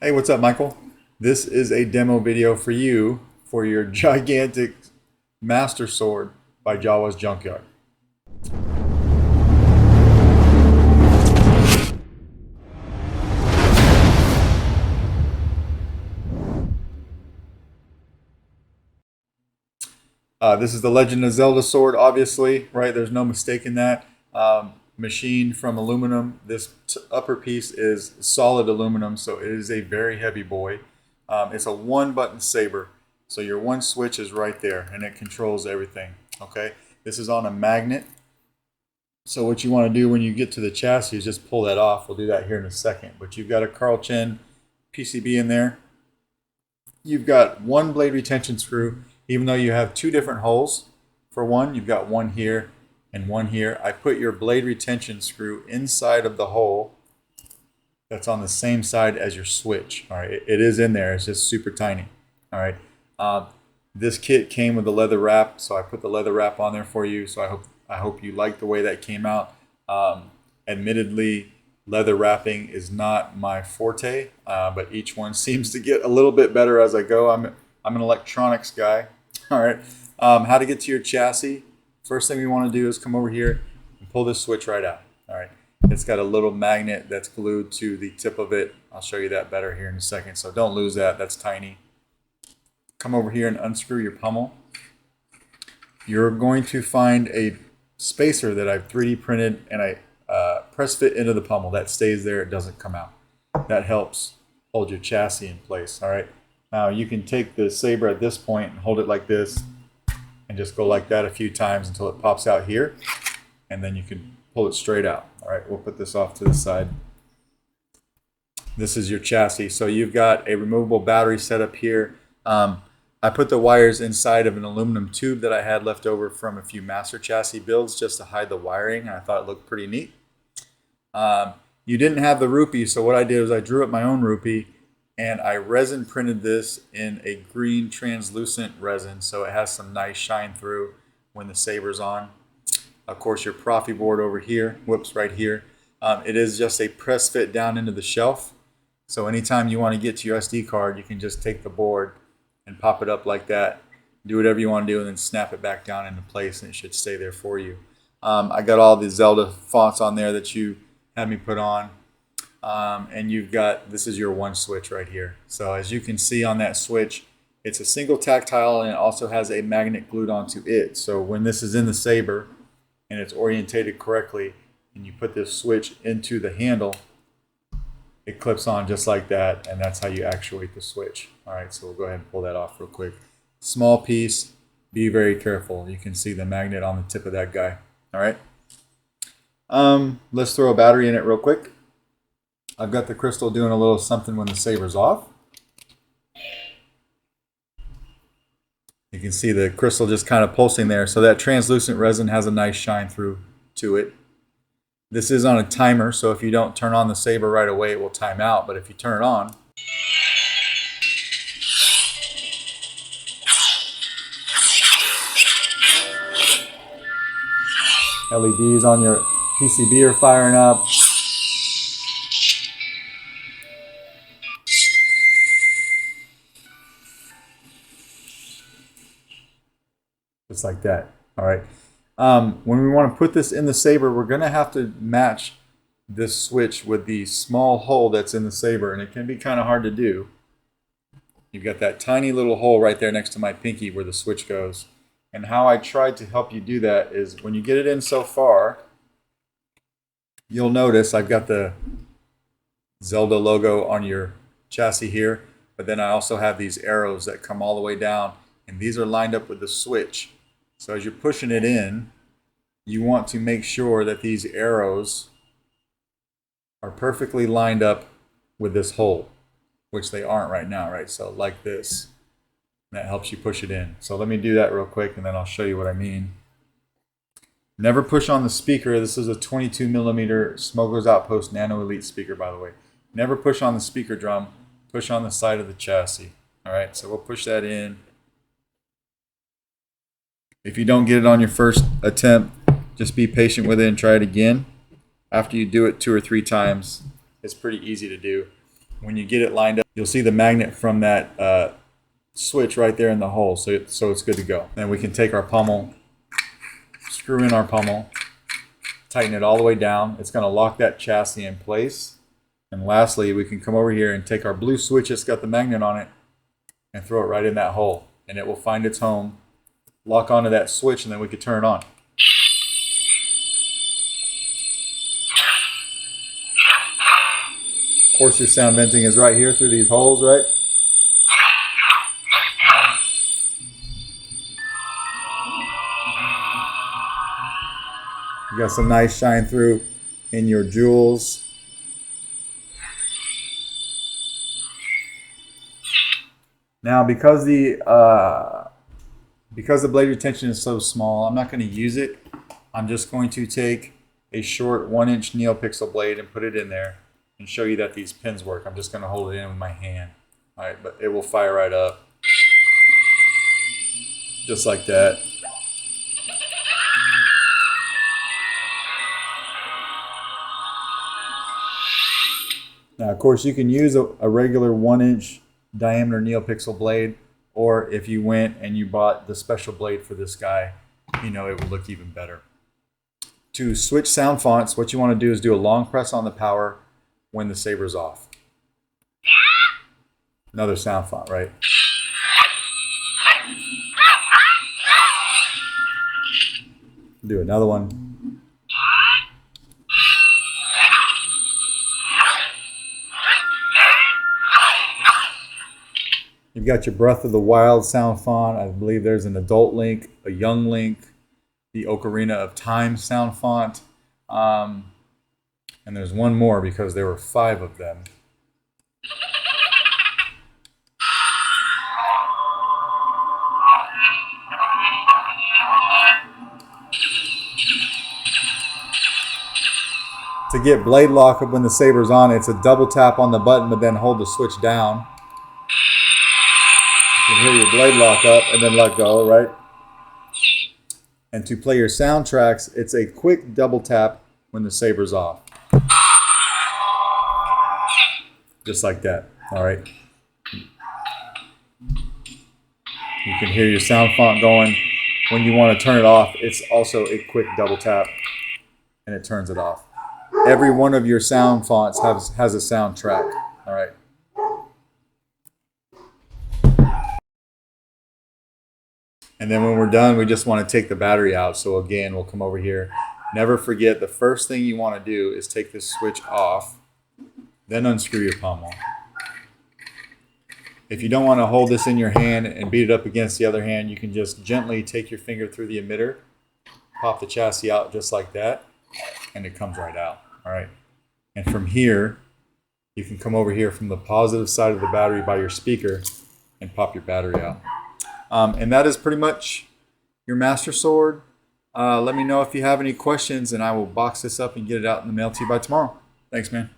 Hey, what's up, Michael? This is a demo video for you for your gigantic Master Sword by Jawa's Junkyard. This is the Legend of Zelda sword, obviously, right? There's no mistaking that. Machined from aluminum. This upper piece is solid aluminum, so it is a very heavy boy. It's a one-button saber, so your one switch is right there, and it controls everything, okay? This is on a magnet, so what you want to do when you get to the chassis is just pull that off. We'll do that here in a second, but you've got a Carl Chen PCB in there. You've got one blade retention screw. Even though you have two different holes for one, you've got one here and one here. I put your blade retention screw inside of the hole that's on the same side as your switch. All right, it is in there. It's just super tiny. All right. This kit came with a leather wrap, so I put the leather wrap on there for you. So I hope you like the way that came out. Admittedly, leather wrapping is not my forte, but each one seems to get a little bit better as I go. I'm an electronics guy. All right. How to get to your chassis. First thing we want to do is come over here and pull this switch right out. All right. It's got a little magnet that's glued to the tip of it. I'll show you that better here in a second. So don't lose that. That's tiny. Come over here and unscrew your pummel. You're going to find a spacer that I've 3D printed and I press fit into the pummel. That stays there. It doesn't come out. That helps hold your chassis in place. All right. Now you can take the saber at this point and hold it like this and just go like that a few times until it pops out here, and then you can pull it straight out. All right, we'll put this off to the side. This is your chassis. So you've got a removable battery set up here. I put the wires inside of an aluminum tube that I had left over from a few master chassis builds just to hide the wiring. I thought it looked pretty neat. You didn't have the rupee, so what I did was I drew up my own rupee. And I resin printed this in a green translucent resin, so it has some nice shine through when the saber's on. Of course, your Proffie board over here, whoops, right here. It is just a press fit down into the shelf. So anytime you want to get to your SD card, you can just take the board and pop it up like that. Do whatever you want to do and then snap it back down into place and it should stay there for you. I got all the Zelda fonts on there that you had me put on. And you've got, this is your one switch right here. So as you can see on that switch, it's a single tactile and it also has a magnet glued onto it. So when this is in the saber and it's orientated correctly and you put this switch into the handle, it clips on just like that, and that's how you actuate the switch. All right, so we'll go ahead and pull that off real quick. Small piece, be very careful. You can see the magnet on the tip of that guy. All right. Let's throw a battery in it real quick. I've got the crystal doing a little something when the saber's off. You can see the crystal just kind of pulsing there. So that translucent resin has a nice shine through to it. This is on a timer, so if you don't turn on the saber right away, it will time out. But if you turn it on, LEDs on your PCB are firing up. Just like that. All right. When we want to put this in the saber, we're going to have to match this switch with the small hole that's in the saber, and it can be kind of hard to do. You've got that tiny little hole right there next to my pinky where the switch goes. And how I tried to help you do that is when you get it in so far, you'll notice I've got the Zelda logo on your chassis here, but then I also have these arrows that come all the way down, and these are lined up with the switch. So as you're pushing it in, you want to make sure that these arrows are perfectly lined up with this hole, which they aren't right now, right? So like this, that helps you push it in. So let me do that real quick and then I'll show you what I mean. Never push on the speaker. This is a 22mm Smoker's Outpost Nano Elite speaker, by the way. Never push on the speaker drum. Push on the side of the chassis. All right, so we'll push that in. If you don't get it on your first attempt, just be patient with it and try it again. After you do it 2 or 3 times, it's pretty easy to do. when you get it lined up, you'll see the magnet from that switch right there in the hole, so it's good to go. Then we can take our pommel, screw in our pommel, tighten it all the way down. It's going to lock that chassis in place. And lastly, we can come over here and take our blue switch that's got the magnet on it and throw it right in that hole, and it will find its home, lock onto that switch, and then we can turn it on. Of course, your sound venting is right here through these holes, right? You got some nice shine through in your jewels. Now, because the blade retention is so small, I'm not going to use it. I'm just going to take a short 1-inch Neopixel blade and put it in there and show you that these pins work. I'm just going to hold it in with my hand. All right, but it will fire right up. Just like that. Now, of course, you can use a regular 1-inch diameter Neopixel blade, or if you went and you bought the special blade for this guy, you know, it would look even better. To switch sound fonts, what you want to do is do a long press on the power when the saber's off. Another sound font, right? Do another one. You've got your Breath of the Wild sound font. I believe there's an adult Link, a young Link, the Ocarina of Time sound font. And there's one more because there were 5 of them. To get blade lock up when the saber's on, it's a double tap on the button, but then hold the switch down. You can hear your blade lock up and then let go, right? And to play your soundtracks, it's a quick double tap when the saber's off. Just like that, all right? You can hear your sound font going. When you want to turn it off, it's also a quick double tap and it turns it off. Every one of your sound fonts has a soundtrack, all right? And then when we're done, we just want to take the battery out. So again, we'll come over here. Never forget, the first thing you want to do is take this switch off, then unscrew your pommel. If you don't want to hold this in your hand and beat it up against the other hand, you can just gently take your finger through the emitter, pop the chassis out just like that, and it comes right out. All right. And from here, you can come over here from the positive side of the battery by your speaker and pop your battery out. And that is pretty much your Master Sword. Let me know if you have any questions, and I will box this up and get it out in the mail to you by tomorrow. Thanks, man.